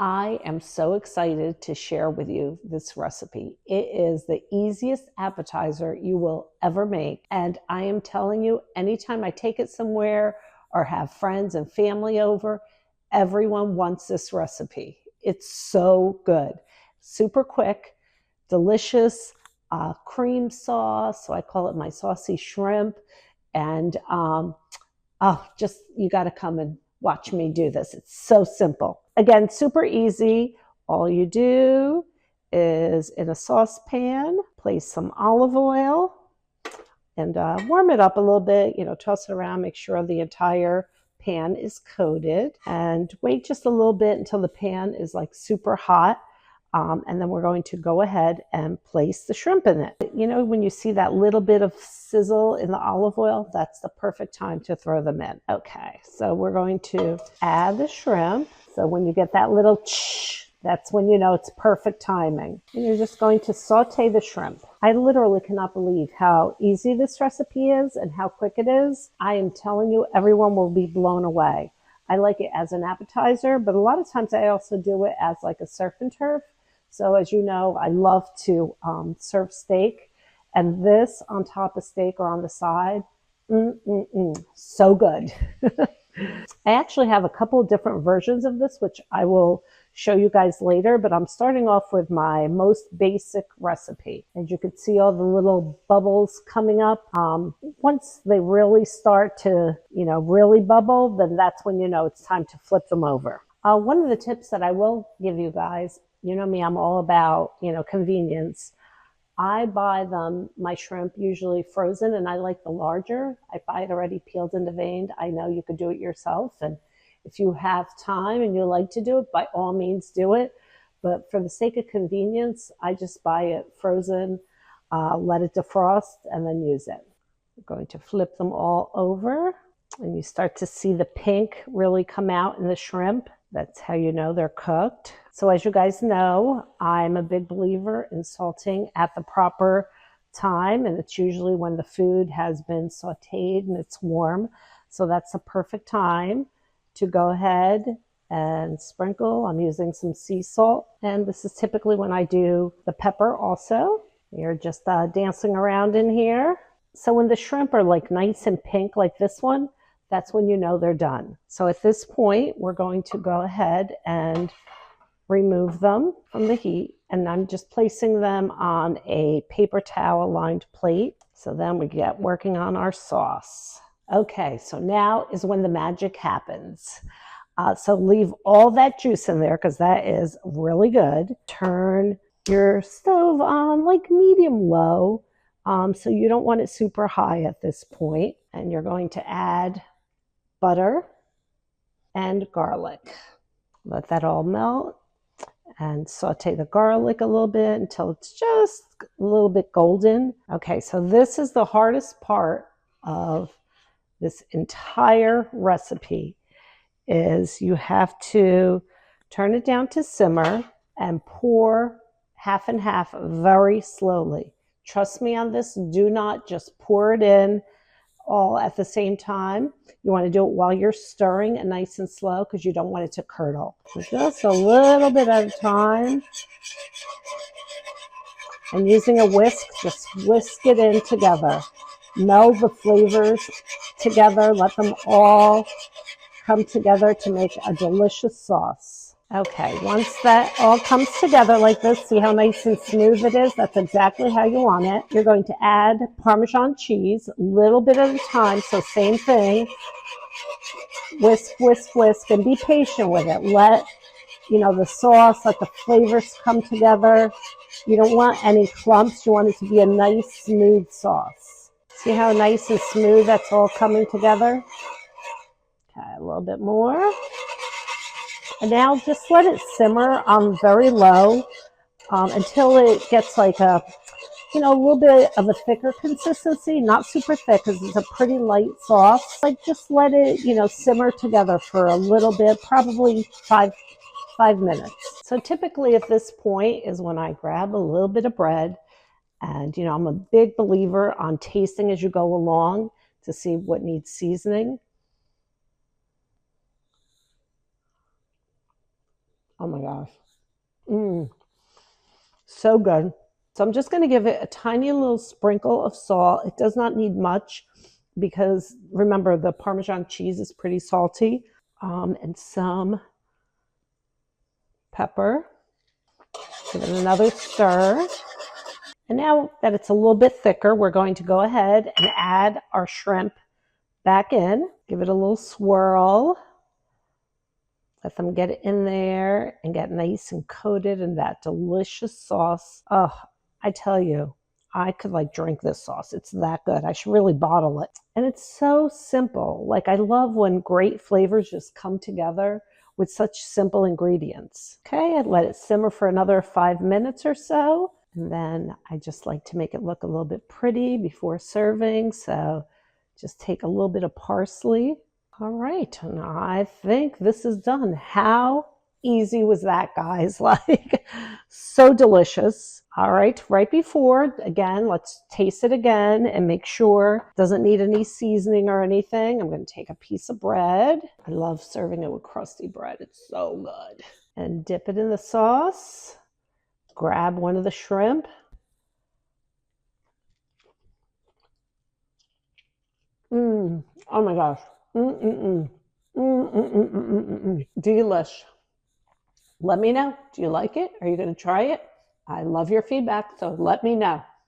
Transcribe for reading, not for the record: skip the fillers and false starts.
I am so excited to share with you this recipe. It is the easiest appetizer you will ever make. And I am telling you, anytime I take it somewhere or have friends and family over, everyone wants this recipe. It's so good. Super quick, delicious cream sauce. So I call it my saucy shrimp. And just you got to come and watch me do this. It's so simple. Again, super easy. All you do is in a saucepan, place some olive oil and warm it up a little bit, toss it around, make sure the entire pan is coated, and wait just a little bit until the pan is like super hot. And then we're going to go ahead and place the shrimp in it. When you see that little bit of sizzle in the olive oil, that's the perfect time to throw them in. Okay, so we're going to add the shrimp. So when you get that little that's when you know it's perfect timing. And you're just going to saute the shrimp. I literally cannot believe how easy this recipe is and how quick it is. I am telling you, everyone will be blown away. I like it as an appetizer, but a lot of times I also do it as like a surf and turf. So as you know, I love to serve steak, and this on top of steak or on the side, so good. I actually have a couple of different versions of this, which I will show you guys later, but I'm starting off with my most basic recipe. As you can see, all the little bubbles coming up. Once they really start to, really bubble, then that's when you know it's time to flip them over. One of the tips that I will give you guys, you know me, I'm all about, convenience. I buy my shrimp usually frozen, and I like the larger. I buy it already peeled and deveined. I know you could do it yourself, and if you have time and you like to do it, by all means do it. But for the sake of convenience, I just buy it frozen, let it defrost, and then use it. I'm going to flip them all over, and you start to see the pink really come out in the shrimp. That's how you know they're cooked. So as you guys know, I'm a big believer in salting at the proper time, and it's usually when the food has been sauteed and it's warm. So that's the perfect time to go ahead and sprinkle. I'm using some sea salt, and this is typically when I do the pepper also. You're just dancing around in here. So when the shrimp are like nice and pink like this one, that's when you know they're done. So at this point, we're going to go ahead and remove them from the heat, and I'm just placing them on a paper towel lined plate. So then we get working on our sauce. Okay, so now is when the magic happens. So leave all that juice in there because that is really good. Turn your stove on like medium low, so you don't want it super high at this point. And you're going to add butter and garlic. Let that all melt and saute the garlic a little bit until it's just a little bit golden. Okay, so this is the hardest part of this entire recipe, is you have to turn it down to simmer and pour half and half very slowly. Trust me on this, do not just pour it in all at the same time. You want to do it while you're stirring and nice and slow because you don't want it to curdle. So just a little bit at a time. And using a whisk, just whisk it in together. Meld the flavors together. Let them all come together to make a delicious sauce. Okay, once that all comes together like this, see how nice and smooth it is? That's exactly how you want it. You're going to add Parmesan cheese, a little bit at a time, so same thing. Whisk, whisk, whisk, and be patient with it. Let, the sauce, let the flavors come together. You don't want any clumps. You want it to be a nice, smooth sauce. See how nice and smooth that's all coming together? Okay, a little bit more. And now just let it simmer on very low until it gets like a little bit of a thicker consistency, not super thick because it's a pretty light sauce. Like just let it, simmer together for a little bit, probably five minutes. So typically at this point is when I grab a little bit of bread, and I'm a big believer on tasting as you go along to see what needs seasoning. Oh my gosh. Mm, so good. So I'm just going to give it a tiny little sprinkle of salt. It does not need much because remember the Parmesan cheese is pretty salty. And some pepper. Give it another stir. And now that it's a little bit thicker, we're going to go ahead and add our shrimp back in. Give it a little swirl. Let them get in there and get nice and coated in that delicious sauce. Oh, I tell you, I could like drink this sauce. It's that good. I should really bottle it. And it's so simple. Like I love when great flavors just come together with such simple ingredients. Okay, I'd let it simmer for another 5 minutes or so. And then I just like to make it look a little bit pretty before serving. So just take a little bit of parsley. All right, now I think this is done. How easy was that, guys? Like, so delicious. All right, right before, again, let's taste it again and make sure it doesn't need any seasoning or anything. I'm going to take a piece of bread. I love serving it with crusty bread. It's so good. And dip it in the sauce. Grab one of the shrimp. Oh my gosh. Mm-mm-mm. Mm-mm-mm-mm-mm-mm. Delish. Let me know. Do you like it? Are you going to try it? I love your feedback, so let me know.